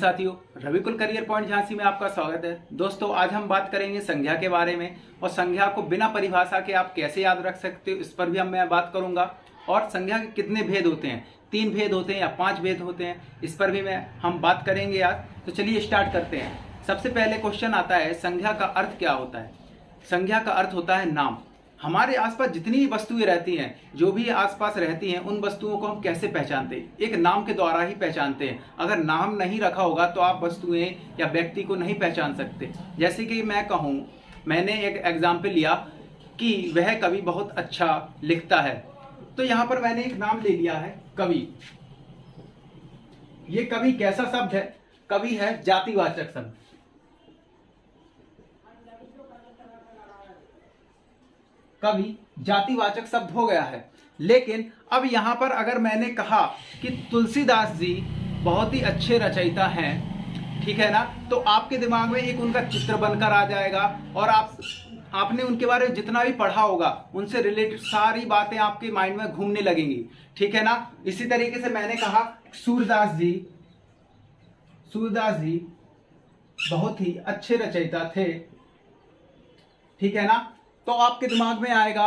साथियों, रविकुल career point Jhansi में आपका स्वागत है। दोस्तों, आज हम बात करेंगे संज्ञा के बारे में और संज्ञा को बिना परिभाषा के आप कैसे याद रख सकते हो, इस पर भी मैं बात करूंगा। और संज्ञा के कितने भेद होते हैं, 3 भेद होते हैं या 5 भेद होते हैं, इस पर भी हम बात करेंगे आज। तो चलिए स्टार्ट करते हैं। सबसे पहले क्वेश्चन आता है, संज्ञा का अर्थ क्या होता है। संज्ञा का अर्थ होता है नाम। हमारे आसपास जितनी भी वस्तुएं रहती हैं, जो भी आसपास रहती हैं, उन वस्तुओं को हम कैसे पहचानते हैं? एक नाम के द्वारा ही पहचानते हैं। अगर नाम नहीं रखा होगा तो आप वस्तुएं या व्यक्ति को नहीं पहचान सकते। जैसे कि मैं कहूँ, मैंने एक एग्जाम्पल लिया कि वह कवि बहुत अच्छा लिखता है, तो यहाँ पर मैंने एक नाम ले लिया है कवि। ये कवि कैसा शब्द है? कवि है जातिवाचक शब्द। कवि जातिवाचक शब्द हो गया है। लेकिन अब यहां पर अगर मैंने कहा कि तुलसीदास जी बहुत ही अच्छे रचयिता हैं, ठीक है ना, तो आपके दिमाग में एक उनका चित्र बनकर आ जाएगा और आपने उनके बारे में जितना भी पढ़ा होगा, उनसे रिलेटेड सारी बातें आपके माइंड में घूमने लगेंगी, ठीक है ना। इसी तरीके से मैंने कहा सूरदास जी बहुत ही अच्छे रचयिता थे, ठीक है ना। तो आपके दिमाग में आएगा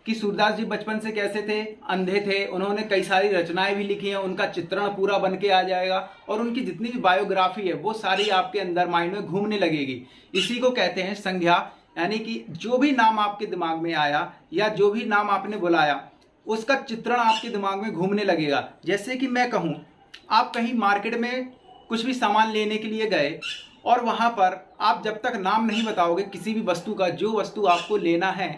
कि सूरदास जी बचपन से कैसे थे, अंधे थे, उन्होंने कई सारी रचनाएं भी लिखी हैं, उनका चित्रण पूरा बन के आ जाएगा और उनकी जितनी भी बायोग्राफी है वो सारी आपके अंदर माइंड में घूमने लगेगी। इसी को कहते हैं संज्ञा। यानी कि जो भी नाम आपके दिमाग में आया या जो भी नाम आपने बुलाया, उसका चित्रण आपके दिमाग में घूमने लगेगा। जैसे कि मैं कहूँ, आप कहीं मार्केट में कुछ भी सामान लेने के लिए गए और वहां पर आप जब तक नाम नहीं बताओगे किसी भी वस्तु का, जो वस्तु आपको लेना है,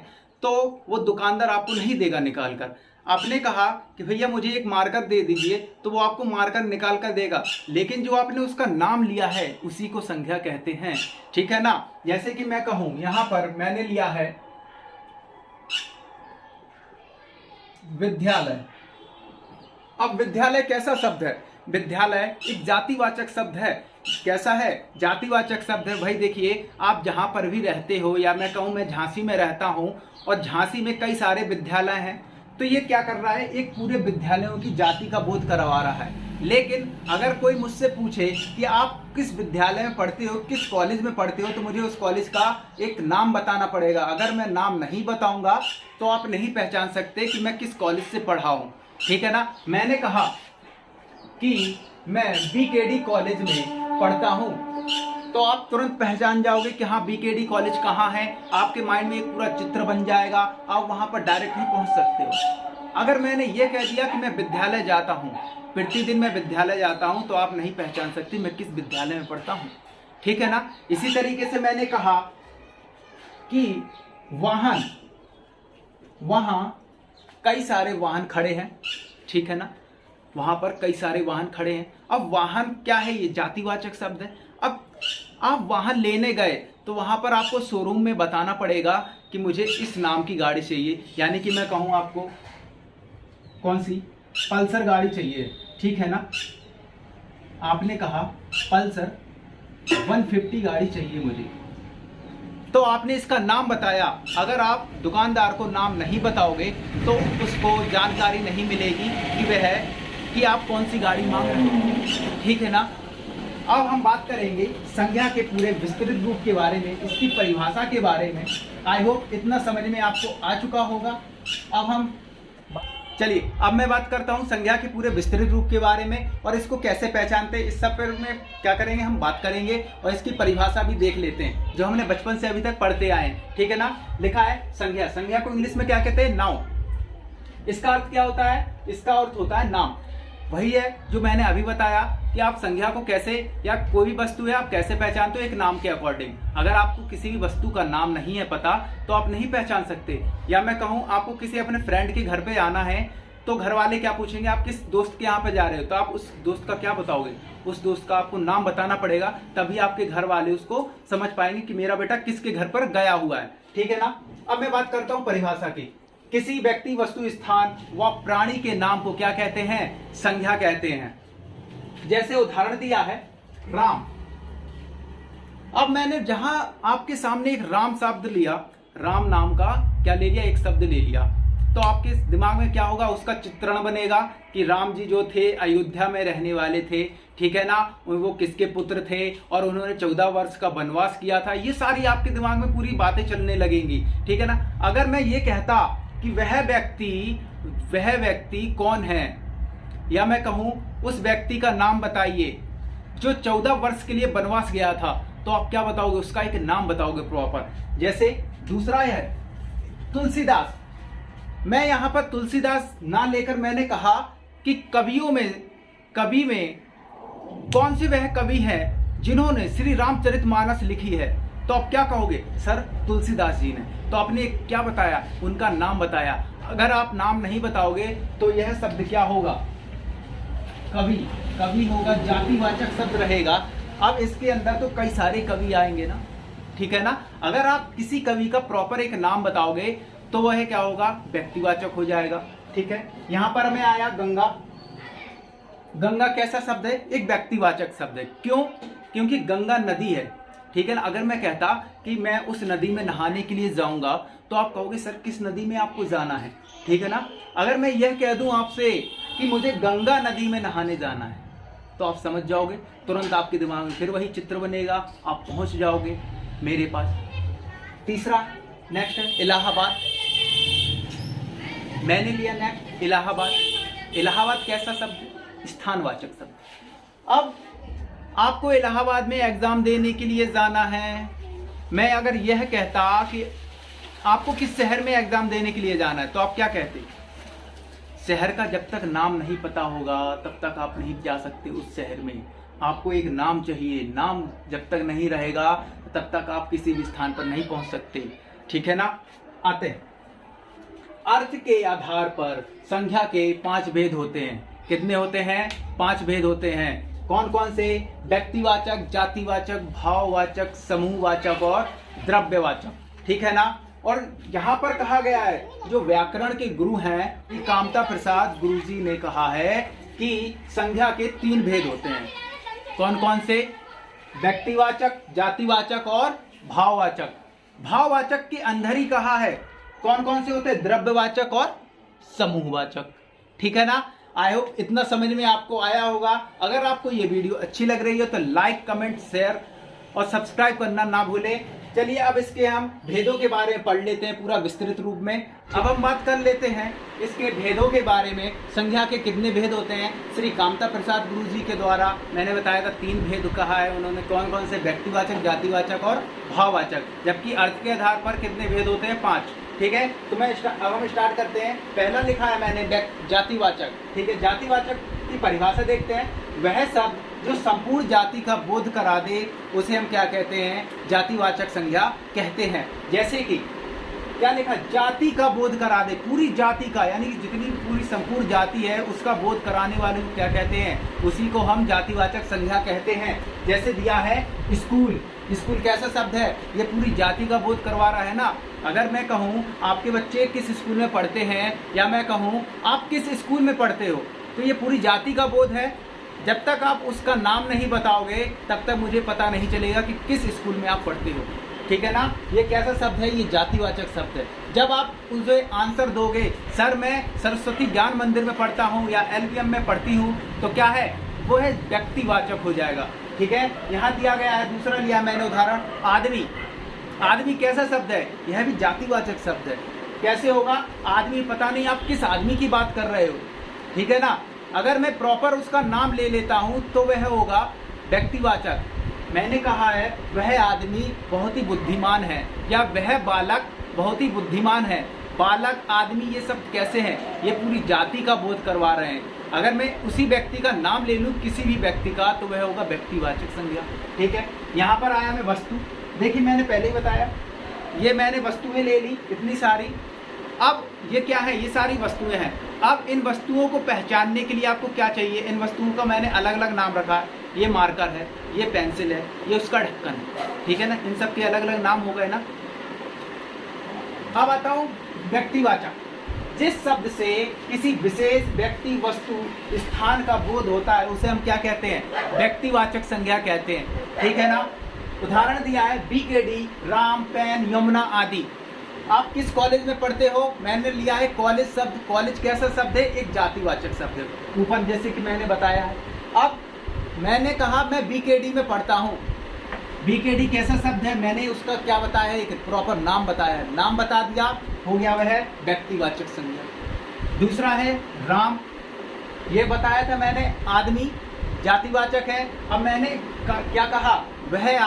तो वो दुकानदार आपको नहीं देगा निकाल कर। आपने कहा कि भैया मुझे एक मार्कर दे दीजिए, तो वो आपको मार्कर निकाल कर देगा। लेकिन जो आपने उसका नाम लिया है, उसी को संज्ञा कहते हैं, ठीक है ना। जैसे कि मैं कहूं, यहां पर मैंने लिया है विद्यालय। अब विद्यालय कैसा शब्द है? विद्यालय एक जातिवाचक शब्द है। कैसा है? जातिवाचक शब्द है। भाई देखिए, आप जहां पर भी रहते हो, या मैं कहूं मैं झांसी में रहता हूं और झांसी में कई सारे विद्यालय हैं, तो ये क्या कर रहा है, एक पूरे विद्यालयों की जाति का बोध करवा रहा है। लेकिन अगर कोई मुझसे पूछे कि आप किस विद्यालय में पढ़ते हो, किस कॉलेज में पढ़ते हो, तो मुझे उस कॉलेज का एक नाम बताना पड़ेगा। अगर मैं नाम नहीं बताऊंगा तो आप नहीं पहचान सकते कि मैं किस कॉलेज से पढ़ा हूं, ठीक है ना। मैंने कहा कि मैं बीकेडी कॉलेज में पढ़ता हूं, तो आप तुरंत पहचान जाओगे कि हाँ, बीकेडी कॉलेज कहाँ है। आपके माइंड में एक पूरा चित्र बन जाएगा, आप वहां पर डायरेक्ट ही पहुंच सकते हो। अगर मैंने ये कह दिया कि मैं विद्यालय जाता हूं, प्रतिदिन मैं विद्यालय जाता हूं, तो आप नहीं पहचान सकते मैं किस विद्यालय में पढ़ता हूं, ठीक है ना। इसी तरीके से मैंने कहा कि वाहन, वहां कई सारे वाहन खड़े हैं, ठीक है ना, वहां पर कई सारे वाहन खड़े हैं। अब वाहन क्या है? ये जातिवाचक शब्द है। अब आप वाहन लेने गए तो वहां पर आपको शोरूम में बताना पड़ेगा कि मुझे इस नाम की गाड़ी चाहिए। यानी कि मैं कहूं आपको कौन सी, पल्सर गाड़ी चाहिए, ठीक है ना। आपने कहा पल्सर 150 गाड़ी चाहिए मुझे, तो आपने इसका नाम बताया। अगर आप दुकानदार को नाम नहीं बताओगे तो उसको जानकारी नहीं मिलेगी कि आप कौन सी गाड़ी मांग रहे हो, ठीक है ना। अब हम बात करेंगे संज्ञा के पूरे विस्तृत रूप के बारे में, इसकी परिभाषा के बारे में। आई होप इतना समझ में आपको आ चुका होगा। अब मैं बात करता हूं संज्ञा के पूरे विस्तृत रूप के बारे में और इसको कैसे पहचानते हैं। इस सब पर में क्या करेंगे, हम बात करेंगे और इसकी परिभाषा भी देख लेते हैं, जो हमने बचपन से अभी तक पढ़ते आए हैं, ठीक है ना। लिखा है संज्ञा। संज्ञा को इंग्लिश में क्या कहते हैं? नाउन। इसका अर्थ क्या होता है? इसका अर्थ होता है नाम। वही है जो मैंने अभी बताया कि आप संज्ञा को कैसे, या कोई भी वस्तु है आप कैसे पहचानते हो, एक नाम के अकॉर्डिंग। अगर आपको किसी भी वस्तु का नाम नहीं है पता तो आप नहीं पहचान सकते। या मैं कहूँ आपको किसी अपने फ्रेंड के घर पे आना है, तो घर वाले क्या पूछेंगे, आप किस दोस्त के यहाँ पे जा रहे हो, तो आप उस दोस्त का क्या बताओगे? उस दोस्त का आपको नाम बताना पड़ेगा, तभी आपके घर वाले उसको समझ पाएंगे कि मेरा बेटा किसके घर पर गया हुआ है, ठीक है ना। अब मैं बात करता हूँ परिभाषा की। किसी व्यक्ति, वस्तु, स्थान व प्राणी के नाम को क्या कहते हैं? संज्ञा कहते हैं। जैसे उदाहरण दिया है राम। अब मैंने जहां आपके सामने एक राम शब्द लिया, राम नाम का क्या ले लिया, एक शब्द ले लिया, तो आपके दिमाग में क्या होगा, उसका चित्रण बनेगा कि राम जी जो थे अयोध्या में रहने वाले थे, ठीक है ना, वो किसके पुत्र थे और उन्होंने 14 वर्ष का वनवास किया था। ये सारी आपके दिमाग में पूरी बातें चलने लगेंगी, ठीक है ना। अगर मैं ये कहता कि वह व्यक्ति कौन है, या मैं कहूं उस व्यक्ति का नाम बताइए जो 14 वर्ष के लिए वनवास गया था, तो आप क्या बताओगे, उसका एक नाम बताओगे प्रॉपर। जैसे दूसरा है तुलसीदास। मैं यहां पर तुलसीदास ना लेकर मैंने कहा कि कवि में कौन से वह कवि है जिन्होंने श्री रामचरितमानस लिखी है, तो आप क्या कहोगे, सर तुलसीदास जी ने। तो आपने क्या बताया, उनका नाम बताया। अगर आप नाम नहीं बताओगे तो यह शब्द क्या होगा, कवि होगा, जातिवाचक शब्द रहेगा। अब इसके अंदर तो कई सारे कवि आएंगे ना, ठीक है ना। अगर आप किसी कवि का प्रॉपर एक नाम बताओगे तो वह क्या होगा, व्यक्तिवाचक हो जाएगा, ठीक है। यहां पर हमें आया गंगा। गंगा कैसा शब्द है, एक व्यक्तिवाचक शब्द है। क्यों, क्योंकि गंगा नदी है, ठीक है ना। अगर मैं कहता कि मैं उस नदी में नहाने के लिए जाऊंगा, तो आप कहोगे सर किस नदी में आपको जाना है, ठीक है ना। अगर मैं यह कह दूं आपसे कि मुझे गंगा नदी में नहाने जाना है, तो आप समझ जाओगे, तुरंत आपके दिमाग में फिर वही चित्र बनेगा, आप पहुंच जाओगे मेरे पास। तीसरा नेक्स्ट है इलाहाबाद। मैंने लिया नेक्स्ट इलाहाबाद। इलाहाबाद कैसा शब्द, स्थानवाचक शब्द। अब आपको इलाहाबाद में एग्जाम देने के लिए जाना है। मैं अगर यह कहता कि आपको किस शहर में एग्जाम देने के लिए जाना है, तो आप क्या कहते, शहर का जब तक नाम नहीं पता होगा तब तक आप नहीं जा सकते उस शहर में। आपको एक नाम चाहिए, नाम जब तक नहीं रहेगा तब तक आप किसी भी स्थान पर नहीं पहुंच सकते, ठीक है ना। आते हैं, अर्थ के आधार पर संख्या के 5 भेद होते हैं। कितने होते हैं, 5 भेद होते हैं। कौन कौन से, व्यक्तिवाचक, जातिवाचक, भाववाचक, समूहवाचक और द्रव्यवाचक, ठीक है ना। और यहाँ पर कहा गया है, जो व्याकरण के गुरु हैं कि कामता प्रसाद गुरुजी ने कहा है कि संख्या के 3 भेद होते हैं। कौन कौन से, व्यक्तिवाचक, जातिवाचक और भाववाचक। भाववाचक के अंदर ही कहा है कौन कौन से होते हैं, द्रव्यवाचक और समूहवाचक, ठीक है ना। आई होप इतना समझ में आपको आया होगा। अगर आपको ये वीडियो अच्छी लग रही है तो लाइक, कमेंट, शेयर और सब्सक्राइब करना ना भूलें। चलिए अब इसके हम भेदों के बारे में पढ़ लेते हैं पूरा विस्तृत रूप में। अब हम बात कर लेते हैं इसके भेदों के बारे में। संख्या के कितने भेद होते हैं, श्री कामता प्रसाद गुरु जी के द्वारा मैंने बताया था 3 भेद कहा है उन्होंने। कौन कौन से, व्यक्तिवाचक, जातिवाचक और भाववाचक। जबकि अर्थ के आधार पर कितने भेद होते हैं, 5, ठीक है। तो अब हम स्टार्ट करते हैं। पहला लिखा है मैंने जातिवाचक, ठीक है। जातिवाचक की परिभाषा देखते हैं। वह शब्द जो संपूर्ण जाति का बोध करा दे उसे हम क्या कहते हैं, जातिवाचक संज्ञा कहते हैं। जैसे कि क्या लिखा, जाति का बोध करा दे, पूरी जाति का, यानी कि जितनी पूरी संपूर्ण जाति है उसका बोध कराने वाले को क्या कहते हैं, उसी को हम जातिवाचक संज्ञा कहते हैं। जैसे दिया है स्कूल। स्कूल कैसा शब्द है, ये पूरी जाति का बोध करवा रहा है ना। अगर मैं कहूँ आपके बच्चे किस स्कूल में पढ़ते हैं, या मैं कहूँ आप किस स्कूल में पढ़ते हो, तो ये पूरी जाति का बोध है। जब तक आप उसका नाम नहीं बताओगे तब तक मुझे पता नहीं चलेगा कि किस स्कूल में आप पढ़ते हो, ठीक है ना। ये कैसा शब्द है, ये जातिवाचक शब्द है। जब आप उसे आंसर दोगे, सर मैं सरस्वती ज्ञान मंदिर में पढ़ता हूँ या LVM में पढ़ती हूँ, तो क्या है, वो है व्यक्तिवाचक हो जाएगा, ठीक है। यहाँ दिया गया है, दूसरा लिया मैंने उदाहरण, आदमी। आदमी कैसा शब्द है, यह भी जातिवाचक शब्द है। कैसे होगा, आदमी, पता नहीं आप किस आदमी की बात कर रहे हो, ठीक है ना। अगर मैं प्रॉपर उसका नाम ले लेता हूं तो वह होगा व्यक्तिवाचक। मैंने कहा है वह आदमी बहुत ही बुद्धिमान है, या वह बालक बहुत ही बुद्धिमान है। बालक, आदमी, ये सब कैसे हैं, ये पूरी जाति का बोध करवा रहे हैं। अगर मैं उसी व्यक्ति का नाम ले लूँ, किसी भी व्यक्ति का, तो वह होगा व्यक्तिवाचक संज्ञा, ठीक है। यहाँ पर आया मैं वस्तु। देखिए मैंने पहले ही बताया, ये मैंने वस्तुएं ले ली इतनी सारी। अब ये क्या है, ये सारी वस्तुएं हैं। अब इन वस्तुओं को पहचानने के लिए आपको क्या चाहिए, इन वस्तुओं का मैंने अलग अलग नाम रखा है। ये मार्कर है, ये पेंसिल है, ये उसका ढक्कन है, ठीक है ना। इन सब के अलग अलग नाम हो गए ना। अब आता हूँ व्यक्तिवाचक। जिस शब्द से किसी विशेष व्यक्ति, वस्तु, स्थान का बोध होता है उसे हम क्या कहते हैं, व्यक्तिवाचक संज्ञा कहते हैं, ठीक है ना। उदाहरण दिया है BKD, राम, पेन, यमुना आदि। आप किस कॉलेज में पढ़ते हो? मैंने लिया है कॉलेज शब्द। कॉलेज कैसा शब्द है? एक जातिवाचक शब्द है, ऊपर जैसे कि मैंने बताया है। अब मैंने कहा मैं बीकेडी में पढ़ता हूँ। बीकेडी कैसा शब्द है? मैंने उसका क्या बताया है? एक प्रॉपर नाम बताया है, नाम बता दिया, हो गया वह व्यक्तिवाचक संज्ञा। दूसरा है राम, ये बताया था मैंने, आदमी जातिवाचक है। अब मैंने क्या कहा? वह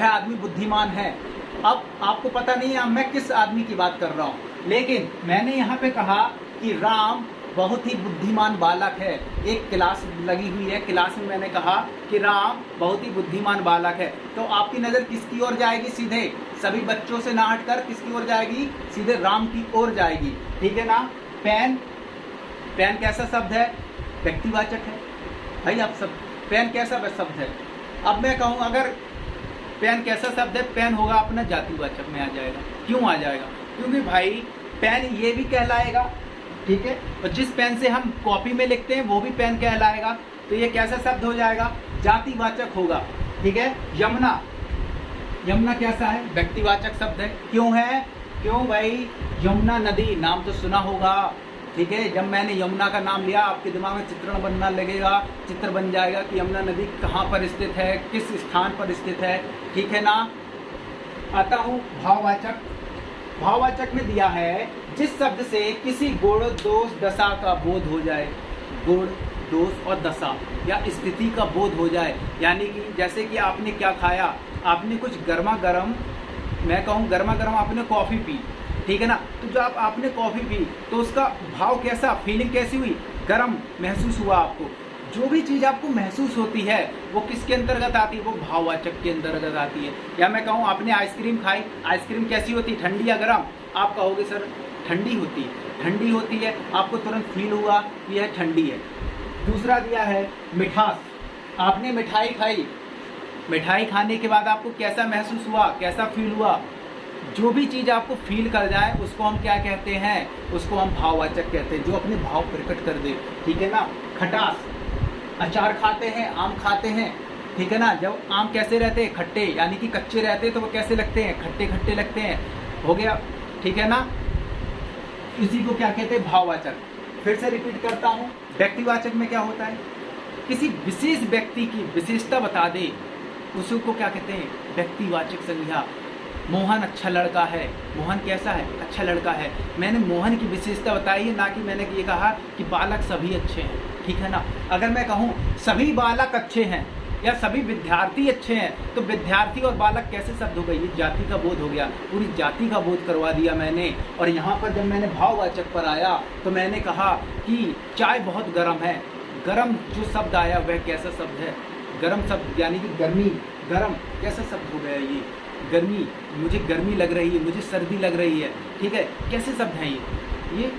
आदमी बुद्धिमान है। अब आपको पता नहीं है मैं किस आदमी की बात कर रहा हूँ, लेकिन मैंने यहाँ पे कहा कि राम बहुत ही बुद्धिमान बालक है। एक क्लास लगी हुई है, क्लास में मैंने कहा कि राम बहुत ही बुद्धिमान बालक है, तो आपकी नज़र किसकी ओर जाएगी? सीधे सभी बच्चों से ना हटकर किसकी ओर जाएगी? सीधे राम की ओर जाएगी, ठीक है ना। पेन, पेन कैसा शब्द है? व्यक्तिवाचक है भाई। आप सब, पेन कैसा शब्द है? अब मैं कहूँ अगर पेन कैसा शब्द है, पेन होगा अपना जातिवाचक में आ जाएगा। क्यों आ जाएगा? क्योंकि भाई पेन ये भी कहलाएगा, ठीक है, और जिस पेन से हम कॉपी में लिखते हैं वो भी पेन कहलाएगा, तो ये कैसा शब्द हो जाएगा? जातिवाचक होगा, ठीक है। यमुना, यमुना कैसा है? व्यक्तिवाचक शब्द है। क्यों है? क्यों भाई? यमुना नदी, नाम तो सुना होगा, ठीक है। जब मैंने यमुना का नाम लिया आपके दिमाग में चित्रण बनना लगेगा, चित्र बन जाएगा कि यमुना नदी कहाँ पर स्थित है, किस स्थान पर स्थित है, ठीक है ना। आता हूँ भाववाचक। भाववाचक में दिया है जिस शब्द से किसी गुण, दोष, दशा का बोध हो जाए। गुण, दोष और दशा या स्थिति का बोध हो जाए, यानी कि जैसे कि आपने क्या खाया? आपने कुछ गर्मा गर्म, मैं कहूँ गर्मा गर्म आपने कॉफ़ी पी, ठीक है ना। तो जब आपने कॉफ़ी पी तो उसका भाव कैसा, फीलिंग कैसी हुई? गर्म महसूस हुआ आपको। जो भी चीज़ आपको महसूस होती है वो किसके अंतर्गत आती है? वो भाववाचक के अंतर्गत आती है। या मैं कहूँ आपने आइसक्रीम खाई, आइसक्रीम कैसी होती है? ठंडी या गर्म? आप कहोगे सर ठंडी होती है। ठंडी होती है, आपको तुरंत फील हुआ कि यह ठंडी है। दूसरा दिया है मिठास। आपने मिठाई खाई, मिठाई खाने के बाद आपको कैसा महसूस हुआ, कैसा फील हुआ? जो भी चीज़ आपको फील कर जाए उसको हम क्या कहते हैं? उसको हम भाववाचक कहते हैं, जो अपने भाव प्रकट कर दे, ठीक है ना। खटास, अचार खाते हैं, आम खाते हैं, ठीक है ना। जब आम कैसे रहते हैं? खट्टे, यानी कि कच्चे रहते हैं तो वो कैसे लगते हैं? खट्टे खट्टे लगते हैं, हो गया, ठीक है ना। इसी को क्या कहते हैं? भाववाचक। फिर से रिपीट करता हूँ, व्यक्तिवाचक में क्या होता है? किसी विशेष व्यक्ति की विशेषता बता दे, उसी को क्या कहते हैं? व्यक्तिवाचक संज्ञा। मोहन अच्छा लड़का है। मोहन कैसा है? अच्छा लड़का है। मैंने मोहन की विशेषता बताई है, ना कि मैंने ये कहा कि बालक सभी अच्छे हैं, ठीक है ना। अगर मैं कहूँ सभी बालक अच्छे हैं या सभी विद्यार्थी अच्छे हैं, तो विद्यार्थी और बालक कैसे शब्द हो गए? ये जाति का बोध हो गया, पूरी जाति का बोध करवा दिया मैंने। और यहाँ पर जब मैंने भाववाचक पर आया तो मैंने कहा कि चाय बहुत गर्म है। गर्म जो शब्द आया वह कैसा शब्द है? गर्म शब्द यानी कि गर्मी, गर्म कैसा शब्द हो गया? ये गर्मी, मुझे गर्मी लग रही है, मुझे सर्दी लग रही है, ठीक है, कैसे शब्द हैं ये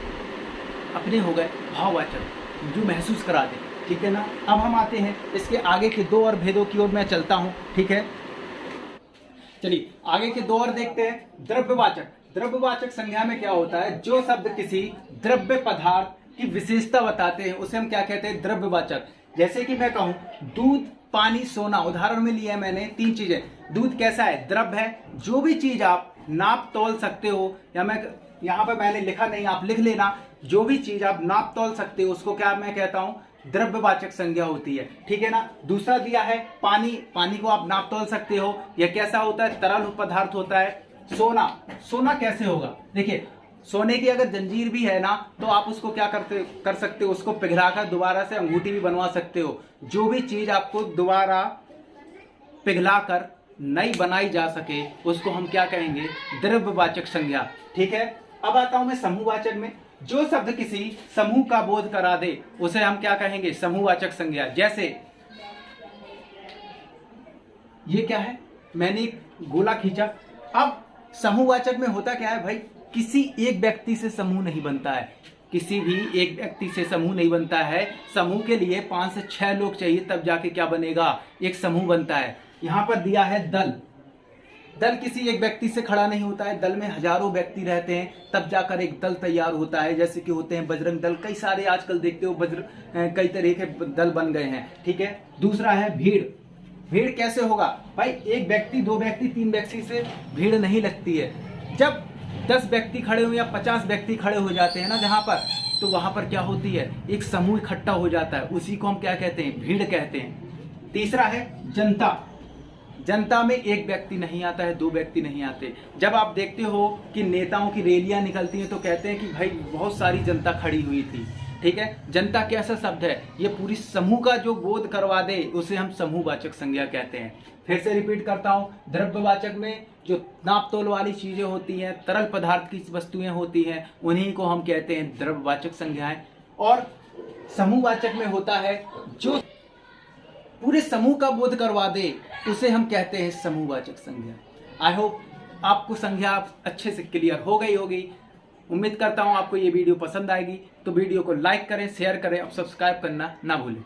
अपने हो गए भाववाचक, जो महसूस करा दे, ठीक है ना। अब हम आते हैं इसके आगे के दो और भेदों की ओर मैं चलता हूँ, ठीक है। चलिए आगे के दो और देखते हैं। द्रव्यवाचक। द्रव्यवाचक संज्ञा में क्या होता है? जो शब्द किसी द्रव्य पदार्थ की विशेषता बताते हैं उसे हम क्या कहते हैं? द्रव्यवाचक। जैसे कि मैं कहूँ दूध, पानी, सोना, उदाहरण में लिया मैंने तीन चीजें। दूध कैसा है? द्रव्य है। जो भी चीज आप नाप तौल सकते हो, या मैं यहाँ पे मैंने लिखा नहीं, आप लिख लेना, जो भी चीज आप नाप तौल सकते हो उसको क्या मैं कहता हूँ? द्रव्यवाचक संज्ञा होती है, ठीक है ना। दूसरा दिया है पानी। पानी को आप नाप तौल सकते हो, यह कैसा होता है? तरल पदार्थ होता है। सोना, सोना कैसे होगा? देखिए सोने की अगर जंजीर भी है ना तो आप उसको क्या कर सकते हो? उसको पिघलाकर दोबारा से अंगूठी भी बनवा सकते हो। जो भी चीज आपको दोबारा पिघलाकर नई बनाई जा सके उसको हम क्या कहेंगे? द्रव्यवाचक संज्ञा, ठीक है। अब आता हूं मैं समूहवाचक में। जो शब्द किसी समूह का बोध करा दे उसे हम क्या कहेंगे? समूहवाचक संज्ञा। जैसे ये क्या है? मैंने एक गोला खींचा। अब समूहवाचक में होता क्या है भाई? किसी एक व्यक्ति से समूह नहीं बनता है, किसी भी एक व्यक्ति से समूह नहीं बनता है। समूह के लिए 5 से 6 लोग चाहिए तब जाके क्या बनेगा? एक समूह बनता है। यहाँ पर दिया है दल। दल किसी एक व्यक्ति से खड़ा नहीं होता है, दल में हजारों व्यक्ति रहते हैं तब जाकर एक दल तैयार होता है। जैसे कि होते हैं बजरंग दल, कई सारे आजकल देखते हो कई तरह के दल बन गए हैं, ठीक है। दूसरा है भीड़। भीड़ कैसे होगा भाई? एक व्यक्ति, 2 व्यक्ति, 3 व्यक्ति से भीड़ नहीं लगती है, जब 10 व्यक्ति खड़े हो या 50 व्यक्ति खड़े हो जाते हैं ना जहाँ पर, तो वहाँ पर क्या होती है, एक समूह इकट्ठा हो जाता है, उसी को हम क्या कहते हैं, भीड़ कहते हैं। तीसरा है जनता। जनता में एक व्यक्ति नहीं आता है, 2 व्यक्ति नहीं आते। जब आप देखते हो कि नेताओं की रैलियां निकलती हैं तो कहते हैं कि भाई बहुत सारी जनता खड़ी हुई थी। ठीक है, जनता कैसा शब्द है, ये पूरी समूह का जो बोध करवा दे उसे हम समूहवाचक संज्ञा कहते हैं। फिर से रिपीट करता हूँ, द्रव्यवाचक में जो नाप तोल वाली चीजें होती हैं, तरल पदार्थ की वस्तुएं होती हैं, उन्हीं को हम कहते हैं द्रव्यवाचक संज्ञाएं। और समूहवाचक में होता है जो पूरे समूह का बोध करवा दे उसे हम कहते हैं समूहवाचक संज्ञा। आई होप आपको संज्ञा अच्छे से क्लियर हो गई होगी। उम्मीद करता हूं आपको ये वीडियो पसंद आएगी, तो वीडियो को लाइक करें, शेयर करें और सब्सक्राइब करना ना भूलें।